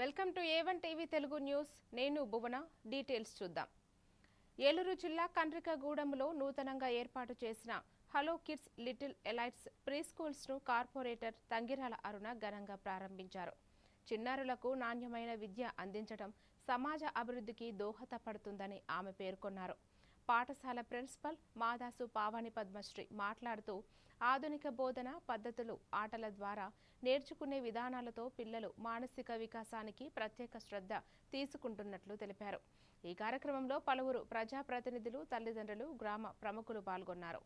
Welcome to A1 TV Telugu news. నేను భువన. Details చూద్దాం. ఏలూరు జిల్లా కండ్రికగూడెంలో నూతనంగా ఏర్పాటు చేసిన hello kids little elites pre schools ను కార్పొరేటర్ తంగిరాల అరుణ ఘనంగా ప్రారంభించారు. చిన్నారులకు నాణ్యమైన విద్య అందించడం సమాజ అభివృద్ధికి దోహదపడుతుందని ఆమె పేర్కొన్నారు. పాఠశాల ప్రిన్సిపల్ మాదాసు పావని పద్మశ్రీ మాట్లాడుతూ ఆధునిక బోధన పద్ధతులు ఆటల ద్వారా నేర్చుకునే విధానాలతో పిల్లలు మానసిక వికాసానికి ప్రత్యేక శ్రద్ధ తీసుకుంటున్నట్లు తెలిపారు. ఈ కార్యక్రమంలో పలువురు ప్రజాప్రతినిధులు, తల్లిదండ్రులు, గ్రామ ప్రముఖులు పాల్గొన్నారు.